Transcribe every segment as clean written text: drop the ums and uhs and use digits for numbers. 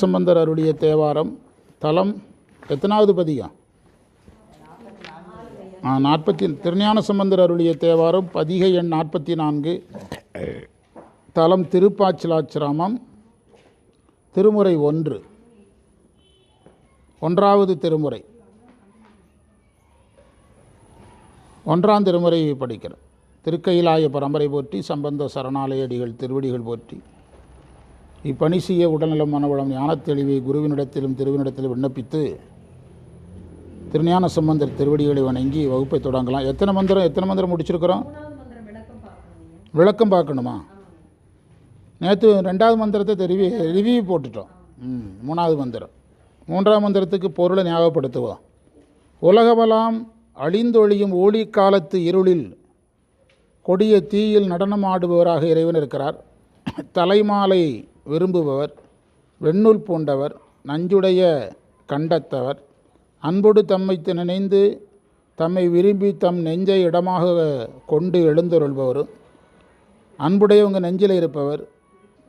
சம்பந்தர் அருளிய தேவாரம் தலம் எத்தனாவது பதிகம்? 40. திருஞான சம்பந்தர் அருளிய தேவாரம் பதிகை எண் 44. தலம் திருப்பாச்சிலாச்சிராமம். திருமுறை 1. 1வது திருமுறை. 1ஆம் திருமுறையை படிக்கிறேன். திருக்கையிலாய பரம்பரை போற்றி, சம்பந்த சரணாலயடிகள் திருவடிகள் போற்றி. இப்பணி செய்ய உடல்நலம் மனவளம் ஞானத்தெளிவை குருவினிடத்திலும் திருவினிடத்திலும் விண்ணப்பித்து திருஞான சம்பந்தர் திருவடிகளை வணங்கி வகுப்பை தொடங்கலாம். எத்தனை மந்திரம் முடிச்சிருக்கிறோம்? விளக்கம் பார்க்கணுமா? நேற்று 2வது மந்திரத்தை ரிவ்யூ போட்டுட்டோம். 3வது மந்திரம். 3ஆம் மந்திரத்துக்கு பொருளை ஞாபகப்படுத்துவோம். உலகமெல்லாம் அழிந்தொழியும் ஊழி காலத்து இருளில் கொடிய தீயில் நடனம் ஆடுபவராக இறைவன் இருக்கிறார். தலைமாலை விரும்புபவர், வெண்ணுல் பூண்டவர், நஞ்சுடைய கண்டத்தவர், அன்போடு தம்மை நினைந்து தம்மை விரும்பி தம் நெஞ்சை இடமாக கொண்டு எழுந்தருள்பவர், அன்புடையவங்க நெஞ்சில் இருப்பவர்,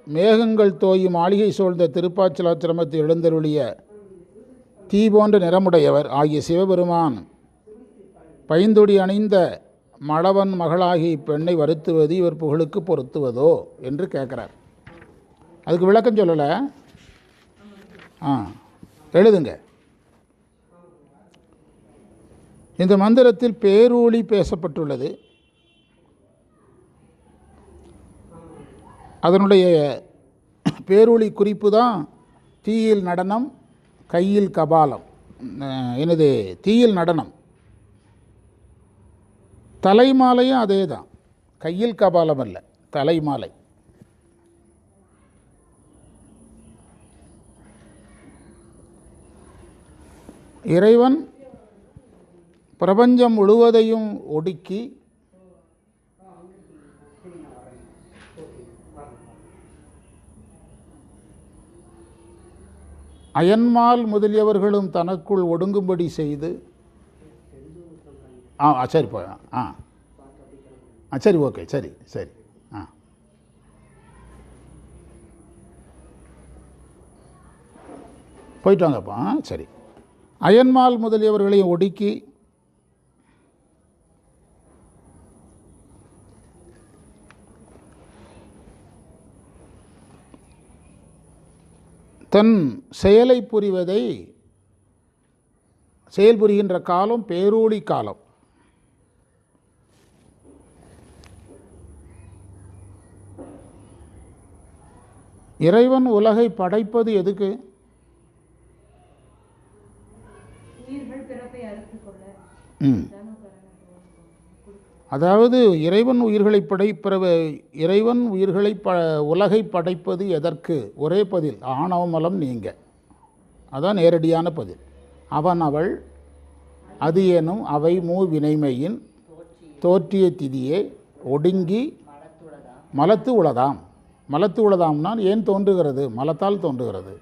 மேகங்கள் தோயும் மாளிகை சூழ்ந்த திருப்பாச்சிலாச்சிரமத்தில் எழுந்தருளிய தீ போன்ற நிறமுடையவர் ஆகிய சிவபெருமான் பைந்தொடி அணிந்த மழவன் மகளாகி இப்பெண்ணை வருத்துவது இவர் புகழுக்கு பொருத்துவதோ என்று கேட்குறார். அதுக்கு விளக்கம் சொல்லலை. எழுதுங்க. இந்த மந்திரத்தில் பேரூழி பேசப்பட்டுள்ளது. அதனுடைய பேரூழி குறிப்பு தான் தீயில் நடனம், கையில் கபாலம். எனது தீயில் நடனம். தலைமாலையும் அதே தான், கையில் கபாலம் அல்ல, தலைமாலை. இறைவன் பிரபஞ்சம் முழுவதையும் ஒடுக்கி அயன்மால் முதலியவர்களும் தனக்குள் ஒடுங்கும்படி செய்து சரி சரி ஓகே சரி சரி போயிட்டு வாங்கப்பா. சரி. அயன்மால் முதலியவர்களையும் ஒடுக்கி தன் செயலை செயல்புரிகின்ற காலம் பேரூழி காலம். இறைவன் உலகை படைப்பது எதுக்கு? அதாவது இறைவன் உயிர்களை உலகை படைப்பது எதற்கு? ஒரே பதில், ஆணவமலம் நீங்க. அதான் நேரடியான பதில். அவன் அவள் அது எனும் அவை மூ வினைமையின் தோற்றிய திதியே ஒடுங்கி மலத்து உளதாம். மலத்து உளதாம்னா ஏன் தோன்றுகிறது? மலத்தால் தோன்றுகிறது.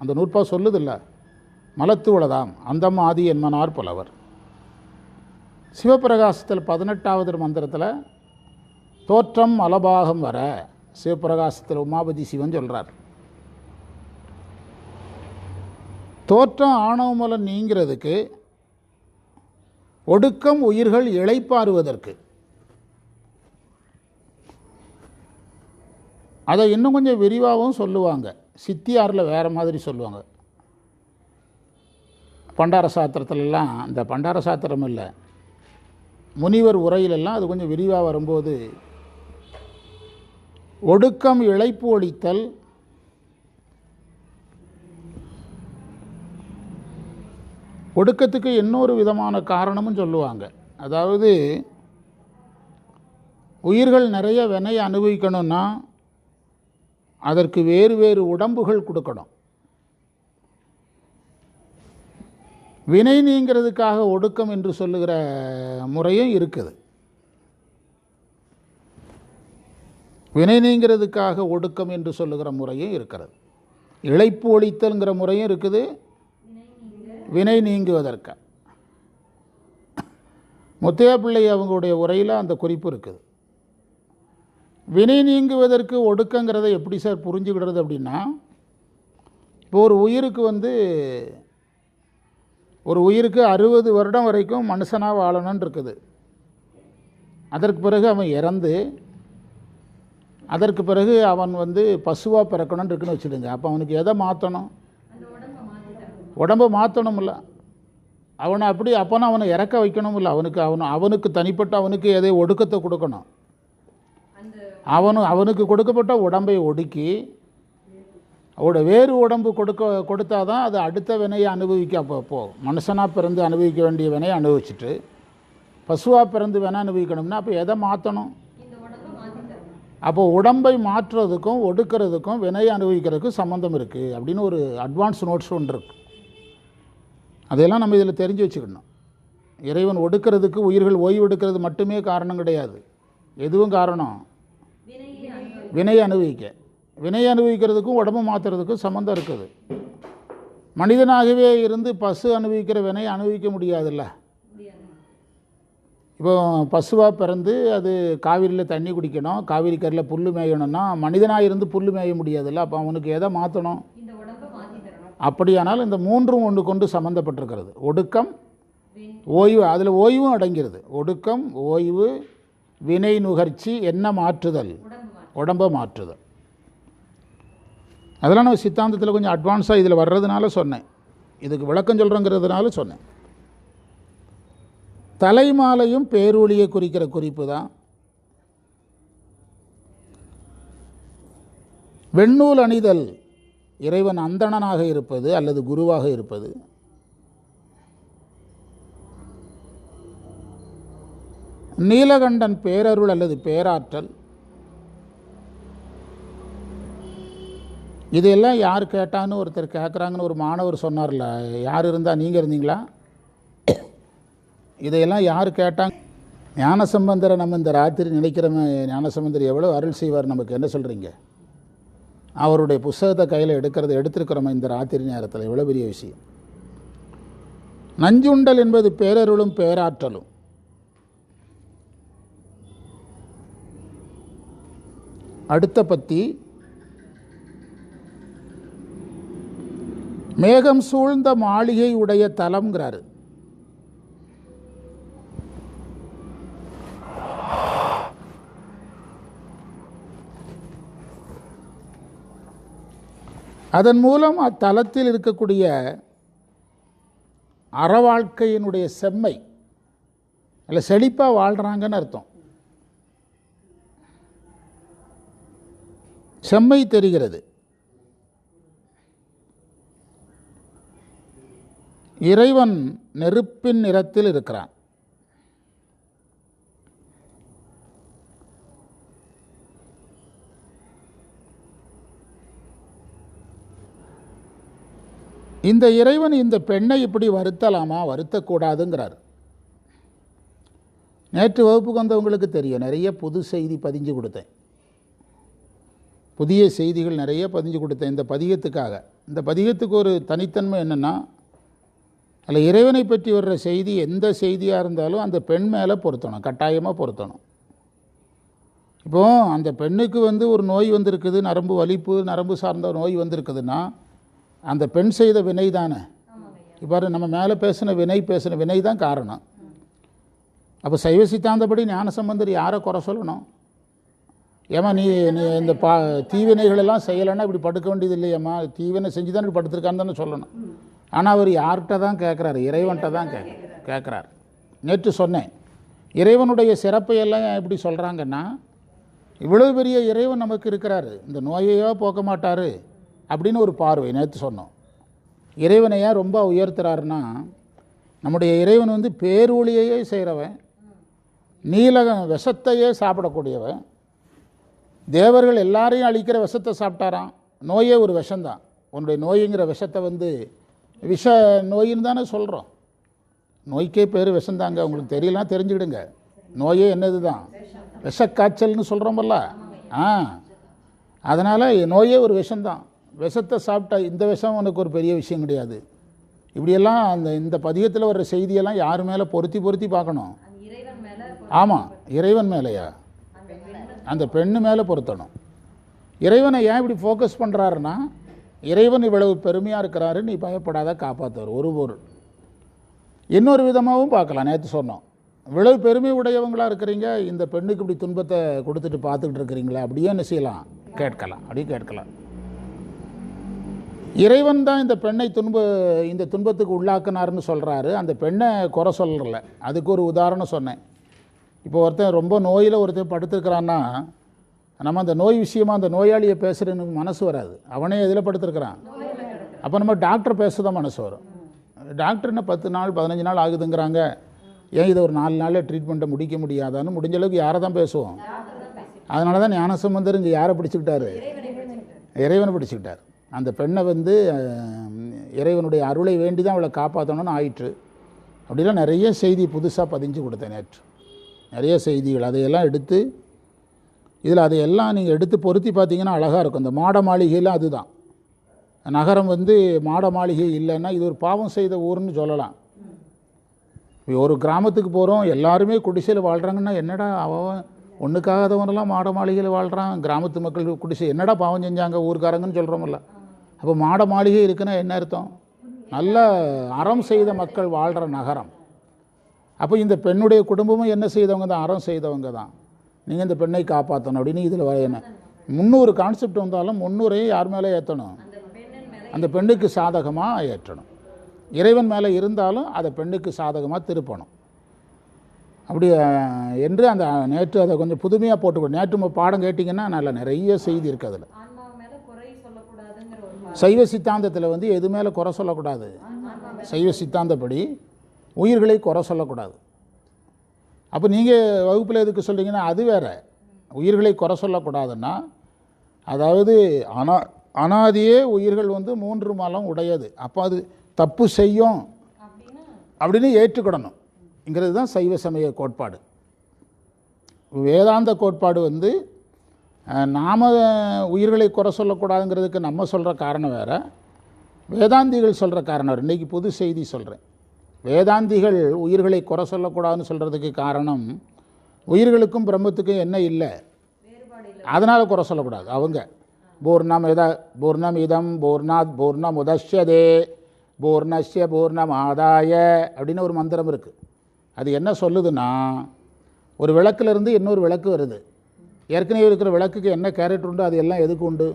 அந்த நூற்பா சொல்லுதில்ல, மலத்து உளதாம் அந்தம் ஆதி என்மனார் புலவர். சிவபிரகாசத்தில் 18வது மந்திரத்தில் தோற்றம் மலபாகம் வர, சிவபிரகாசத்தில் உமாபதி சிவன் சொல்கிறார். தோற்றம் ஆணவமலம் நீங்கிறதுக்கு, ஒடுக்கம் உயிர்கள் இளைப்பாறுவதற்கு. அதை இன்னும் கொஞ்சம் விரிவாகவும் சொல்லுவாங்க. சித்தியாரில் வேறு மாதிரி சொல்லுவாங்க. பண்டார சாத்திரத்திலெல்லாம், இந்த பண்டார சாத்திரம் இல்லை, முனிவர் உரையிலெல்லாம் அது கொஞ்சம் விரிவாக வரும்போது, ஒடுக்கம் இளைப்பு ஒழித்தல், ஒடுக்கத்துக்கு இன்னொரு விதமான காரணமும் சொல்லுவாங்க. அதாவது உயிர்கள் நிறைய வினையை அனுபவிக்கணும்னா அதற்கு வேறு வேறு உடம்புகள் கொடுக்கணும். வினை நீங்கிறதுக்காக ஒடுக்கம் என்று சொல்லுகிற முறையும் இருக்குது. வினை நீங்கிறதுக்காக ஒடுக்கம் என்று சொல்லுகிற முறையும் இருக்கிறது. இளைப்பு ஒழித்தல்ங்கிற முறையும் இருக்குது, வினை நீங்குவதற்கு. முத்தையா பிள்ளை அவங்களுடைய உரையில் அந்த குறிப்பு இருக்குது. வினை நீங்குவதற்கு ஒடுக்கங்கிறத எப்படி சார் புரிஞ்சுக்கிடுறது அப்படின்னா, இப்போ ஒரு உயிருக்கு 60 வருடம் வரைக்கும் மனுஷனாக வாழணும்னு இருக்குது. அதற்கு பிறகு அவன் இறந்து அதற்கு பிறகு அவன் பசுவாக பிறக்கணும்னு இருக்குன்னு வச்சுடுங்க. அப்போ அவனுக்கு எதை மாற்றணும்? உடம்பை மாற்றணும்ல. அப்போனா அவனை இறக்க வைக்கணும்ல. அவனுக்கு தனிப்பட்ட அவனுக்கு எதை ஒடுக்கத்தை கொடுக்கணும். அவனுக்கு கொடுக்கப்பட்ட உடம்பை ஒடுக்கி வேறு உடம்பு கொடுத்தாதான் அது அடுத்த வினையை அனுபவிக்க போகும். மனுஷனாக பிறந்து அனுபவிக்க வேண்டிய வினையை அனுபவிச்சுட்டு பசுவாக பிறந்து வினை அனுபவிக்கணும்னா அப்போ எதை மாற்றணும்? அப்போது உடம்பை மாற்றுறதுக்கும் ஒடுக்கிறதுக்கும் வினையை அனுபவிக்கிறதுக்கும் சம்மந்தம் இருக்குது அப்படின்னு ஒரு அட்வான்ஸ் நோட்ஸ் ஒன்று இருக்குது. அதையெல்லாம் நம்ம இதில் தெரிஞ்சு வச்சுக்கணும். இறைவன் ஒடுக்கிறதுக்கு உயிர்கள் ஓய்வு எடுக்கிறது மட்டுமே காரணம் கிடையாது. எதுவும் காரணம்? வினையை அனுபவிக்கிறதுக்கும் உடம்பு மாற்றுறதுக்கும் சம்மந்தம் இருக்குது. மனிதனாகவே இருந்து பசு அனுபவிக்கிற வினையை அனுபவிக்க முடியாதுல்ல. இப்போ பசுவாக பிறந்து அது காவிரியில் தண்ணி குடிக்கணும், காவிரி கரையில் புல் மேயணும்னா மனிதனாக இருந்து புல் மேய முடியாதுல்ல. அப்போ அவனுக்கு எதை மாற்றணும்? அப்படியானால் இந்த மூன்றும் ஒன்று கொண்டு சம்மந்தப்பட்டிருக்கிறது. ஒடுக்கம், ஓய்வு, அதில் ஓய்வும் அடங்கிறது. ஒடுக்கம், ஓய்வு, வினை நுகர்ச்சி, என்ன மாற்றுதல்? உடம்பை மாற்றுதல். அதெல்லாம் நம்ம சித்தாந்தத்தில் கொஞ்சம் அட்வான்ஸாக இதில் வர்றதுனால சொன்னேன். இதுக்கு விளக்கம் சொல்கிறோங்கிறதுனால சொன்னேன். தலைமாலையும் பேரொளியை குறிக்கிற குறிப்பு தான். வெண்ணூல் அணிதல் இறைவன் அந்தணனாக இருப்பது அல்லது குருவாக இருப்பது. நீலகண்டன் பேரருள் அல்லது பேராற்றல். இதையெல்லாம் யார் கேட்டான்னு ஒருத்தர் கேட்குறாங்கன்னு ஒரு மாணவர் சொன்னார்ல, யார் இருந்தால் நீங்கள் இருந்தீங்களா? இதையெல்லாம் யார் கேட்டாங்க? ஞானசம்பந்தரை நம்ம இந்த ராத்திரி நினைக்கிறோமே, ஞானசம்பந்தர் எவ்வளோ அருள் செய்வார் நமக்கு, என்ன சொல்கிறீங்க? அவருடைய புஸ்தகத்தை கையில் எடுத்திருக்கிறோம் இந்த ராத்திரி நேரத்தில். எவ்வளோ பெரிய விஷயம். நஞ்சுண்டல் என்பது பேரருளும் பேராற்றலும். அடுத்த பத்தி, மேகம் சூழ்ந்த மாளிகை உடைய தலம்ங்கிறாரு. அதன் மூலம் அத்தலத்தில் இருக்கக்கூடிய அறவாழ்க்கையினுடைய செம்மை அல்ல செழிப்பாக வாழ்கிறாங்கன்னு அர்த்தம். செம்மை தெரிகிறது. இறைவன் நெருப்பின் நிறத்தில் இருக்கிறான். இந்த இறைவன் இந்த பெண்ணை இப்படி வருத்தலாமா, வருத்தக்கூடாதுங்கிறார். நேற்று வகுப்புக்கு வந்தவங்களுக்கு தெரியும், நிறைய புது செய்தி பதிஞ்சு கொடுத்தேன். புதிய செய்திகள் நிறைய பதிஞ்சு கொடுத்தேன் இந்த பதிகத்துக்காக. இந்த பதிகத்துக்கு ஒரு தனித்தன்மை என்னென்னா, அதில் இறைவனை பற்றி வர்ற செய்தி எந்த செய்தியாக இருந்தாலும் அந்த பெண் மேலே பொருத்தணும், கட்டாயமாக பொருத்தணும். இப்போது அந்த பெண்ணுக்கு ஒரு நோய் வந்திருக்குது, நரம்பு வலிப்பு, நரம்பு சார்ந்த நோய் வந்திருக்குதுன்னா அந்த பெண் செய்த வினை தானே. இப்போ நம்ம மேலே பேசின வினை தான் காரணம். அப்போ சைவ சித்தாந்தப்படி ஞானசம்பந்தர் யாரை குறை சொல்லணும்? ஏமா நீ இந்த தீவினைகளெல்லாம் செய்யலைன்னா இப்படி படுக்க வேண்டியது இல்லையம்மா, தீவினை செஞ்சு தான் இப்படி படுத்திருக்கான்னு தானே சொல்லணும். ஆனால் அவர் யார்கிட்ட தான் கேட்குறாரு? இறைவன்கிட்ட தான் கேட்குறாரு. நேற்று சொன்னேன், இறைவனுடைய சிறப்பையெல்லாம் எப்படி சொல்கிறாங்கன்னா, இவ்வளோ பெரிய இறைவன் நமக்கு இருக்கிறாரு, இந்த நோயையோ போக்க மாட்டார் அப்படின்னு ஒரு பார்வை. நேற்று சொன்னோம். இறைவனையா ரொம்ப உயர்த்துறாருன்னா, நம்முடைய இறைவன் பேரொளியையே செய்கிறவன், நீலக விஷத்தையே சாப்பிடக்கூடியவன், தேவர்கள் எல்லாரையும் அழிக்கிற விஷத்தை சாப்பிட்டாராம். நோயே ஒரு விஷந்தான். உன்னுடைய நோய்ங்கிற விஷத்தை விஷ நோயின்னு தானே சொல்கிறோம். நோய்க்கே பேர் விஷந்தாங்க. உங்களுக்கு தெரியலாம், தெரிஞ்சுக்கிடுங்க. நோயே என்னது தான்? விஷக்காய்ச்சல்னு சொல்கிறோமல்ல. அதனால் நோயே ஒரு விஷந்தான். விஷத்தை சாப்பிட்டா இந்த விஷம் உனக்கு ஒரு பெரிய விஷயம் கிடையாது. இப்படியெல்லாம் இந்த பதிகத்தில் வர்ற செய்தியெல்லாம் யார் மேலே பொருத்தி பார்க்கணும்? ஆமாம், இறைவன் மேலேயா? அந்த பெண்ணு மேலே பொருத்தணும். இறைவனை ஏன் இப்படி ஃபோக்கஸ் பண்ணுறாருன்னா, இறைவன் இவ்வளவு பெருமையாக இருக்கிறாரு, நீ பயப்படாத, காப்பாற்றுவார். ஒரு பொருள். இன்னொரு விதமாகவும் பார்க்கலாம். நேற்று சொன்னோம், இவ்வளவு பெருமை உடையவங்களாக இருக்கிறீங்க, இந்த பெண்ணுக்கு இப்படி துன்பத்தை கொடுத்துட்டு பார்த்துக்கிட்டு இருக்கிறீங்களா, அப்படியே என்ன செய்யலாம், கேட்கலாம். அப்படியே கேட்கலாம். இறைவன் தான் இந்த பெண்ணை இந்த துன்பத்துக்கு உள்ளாக்குனாருன்னு சொல்கிறாரு. அந்த பெண்ணை குறை சொல்லலை. அதுக்கு ஒரு உதாரணம் சொன்னேன். இப்போ ஒருத்தன் ரொம்ப நோயில் ஒருத்தன் படுத்துருக்கிறான்னா, நம்ம அந்த நோய் விஷயமாக அந்த நோயாளியை பேசுகிறதுக்கு மனசு வராது. அவனே எதில் படுத்துருக்கிறான். அப்போ நம்ம டாக்டர் பேச தான் மனசு வரும். டாக்டர் என்ன 10 நாள் 15 நாள் ஆகுதுங்கிறாங்க, ஏன் இதை ஒரு 4 நாளில் ட்ரீட்மெண்ட்டை முடிக்க முடியாதான்னு முடிஞ்ச அளவுக்கு யாரை தான் பேசுவோம். அதனால தான் ஞானசம்பந்தர் இங்கே யாரை பிடிச்சிக்கிட்டாரு, இறைவனை பிடிச்சிக்கிட்டார். அந்த பெண்ணை இறைவனுடைய அருளை வேண்டி தான் அவளை காப்பாற்றணும்னு ஆயிற்று. அப்படிலாம் நிறைய செய்தி புதுசாக பதிஞ்சு கொடுத்தேன் நேற்று. நிறைய செய்திகள் அதையெல்லாம் எடுத்து அதையெல்லாம் நீங்கள் எடுத்து பொருத்தி பார்த்தீங்கன்னா அழகாக இருக்கும். இந்த மாட மாளிகையில் அதுதான் நகரம் மாட மாளிகை இல்லைன்னா இது ஒரு பாவம் செய்த ஊர்னு சொல்லலாம். ஒரு கிராமத்துக்கு போகிறோம், எல்லாருமே குடிசையில் வாழ்கிறாங்கன்னா, என்னடா அவன் ஒன்றுக்காதவனெல்லாம் மாட மாளிகையில் வாழ்கிறான், கிராமத்து மக்கள் குடிசை என்னடா பாவம் செஞ்சாங்க ஊருக்காரங்கன்னு சொல்கிறோமில்ல. அப்போ மாட மாளிகை இருக்குன்னா என்ன அர்த்தம், நல்ல அறம் செய்த மக்கள் வாழ்கிற நகரம். அப்போ இந்த பெண்ணுடைய குடும்பமும் என்ன செய்தவங்க தான், அறம் செய்தவங்க தான். நீங்கள் இந்த பெண்ணை காப்பாற்றணும் அப்படின்னு இதில் என்ன 300 கான்செப்ட் வந்தாலும் 300ஐயும் யார் மேலே ஏற்றணும், அந்த பெண்ணுக்கு சாதகமாக ஏற்றணும். இறைவன் மேலே இருந்தாலும் அதை பெண்ணுக்கு சாதகமாக திருப்பணும். அப்படி என்று அந்த நேற்று அதை கொஞ்சம் புதுமையாக போட்டுக்கணும். நேற்று பாடம் கேட்டிங்கன்னா நிறைய செய்தி இருக்குது. அதில் சைவ சித்தாந்தத்தில் எது மேலே குறை சொல்லக்கூடாது, சைவ சித்தாந்தப்படி உயிர்களை குறை சொல்லக்கூடாது. அப்போ நீங்கள் வகுப்பில் எதுக்கு சொல்கிறீங்கன்னா அது வேறு. உயிர்களை குறை சொல்லக்கூடாதுன்னா, அதாவது அனாதியே உயிர்கள் 3 மலம் உடையது. அப்போ அது தப்பு செய்யும் அப்படின்னு ஏற்றுக்கிடணுங்கிறது தான் சைவ சமய கோட்பாடு. வேதாந்த கோட்பாடு நாம் உயிர்களை குறை சொல்லக்கூடாதுங்கிறதுக்கு நம்ம சொல்கிற காரணம் வேறு, வேதாந்திகள் சொல்கிற காரணம் வேறு. இன்றைக்கி புது செய்தி சொல்கிறேன். வேதாந்திகள் உயிர்களை குறை சொல்லக்கூடாதுன்னு சொல்கிறதுக்கு காரணம், உயிர்களுக்கும் பிரம்மத்துக்கும் என்ன இல்லை, அதனால் குறை சொல்லக்கூடாது. அவங்க பூர்ணம் இதம் பூர்ணாத் பூர்ணமுதஷ்யதே பூர்ணஸ்ய பூர்ணமாதாய அப்படின்னு ஒரு மந்திரம் இருக்குது. அது என்ன சொல்லுதுன்னா, ஒரு விளக்குலேருந்து இன்னொரு விளக்கு வருது. ஏற்கனவே இருக்கிற விளக்குக்கு என்ன கேரக்டர் உண்டு, அது எல்லாம் எதுக்கு உண்டு.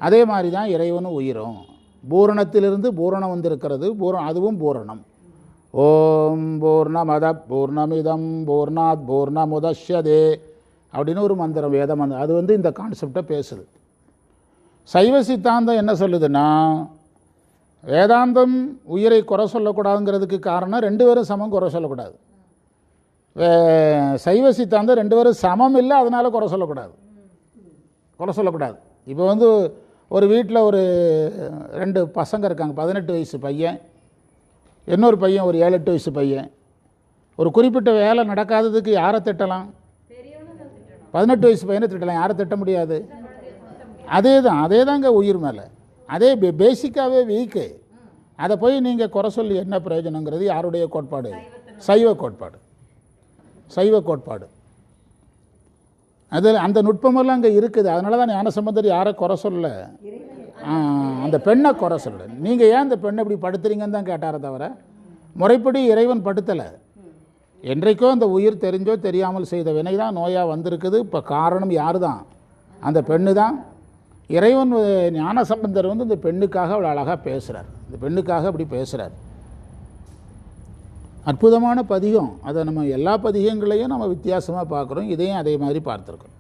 அதே மாதிரி தான் இறைவனும் உயிரும். பூரணத்திலிருந்து பூரணம் வந்திருக்கிறது, அதுவும் பூரணம். ஓம் பூர்ணமத பூர்ணமிதம் பூர்ணாத் பூர்ணமுதஷ்யதே அப்படின்னு ஒரு மந்திரம், வேத மந்திரம். அது இந்த கான்செப்டை பேசுது. சைவ சித்தாந்தம் என்ன சொல்லுதுன்னா, வேதாந்தம் உயிரை குறை சொல்லக்கூடாதுங்கிறதுக்கு காரணம் 2 பேரும் சமம், குறை சொல்லக்கூடாது. சைவ சித்தாந்தம் 2 பேரும் சமம் இல்லை, அதனால் குறை சொல்லக்கூடாது. இப்போ ஒரு வீட்டில் ஒரு 2 பசங்க இருக்காங்க. 18 வயசு பையன், இன்னொரு பையன் ஒரு 7-8 வயசு பையன். ஒரு குறிப்பிட்ட வேலை நடக்காததுக்கு யாரை திட்டலாம், 18 வயசு பையனை திட்டலாம். யாரை திட்ட முடியாது. அதே தாங்க உயிர் மேலே, அதே பேசிக்காகவே வீக்கு. அதை போய் நீங்கள் குறை சொல்லி என்ன பிரயோஜனங்கிறது யாருடைய கோட்பாடு, சைவ கோட்பாடு. அதில் அந்த நுட்பமெல்லாம் அங்கே இருக்குது. அதனால தான் ஞானசம்பந்தர் யாரை குறை சொல்ல, அந்த பெண்ணை குறை சொல்ல. நீங்கள் ஏன் அந்த பெண்ணை இப்படி படுத்துறீங்கன்னு தான் கேட்டார தவிர, முறைப்படி இறைவன் படுத்தலை. என்றைக்கோ அந்த உயிர் தெரிஞ்சோ தெரியாமல் செய்த வினை தான் நோயாக வந்திருக்குது. இப்போ காரணம் யார் தான், அந்த பெண்ணு தான். இறைவன் ஞானசம்பந்தர் இந்த பெண்ணுக்காக அவ்வளோ அழகாக பேசுகிறார். இந்த பெண்ணுக்காக அப்படி பேசுகிறார். அற்புதமான பதிகம். அதை நம்ம எல்லா பதிகங்களையும் நம்ம வித்தியாசமாக பார்க்குறோம். இதையும் அதே மாதிரி பார்த்துருக்கோம்.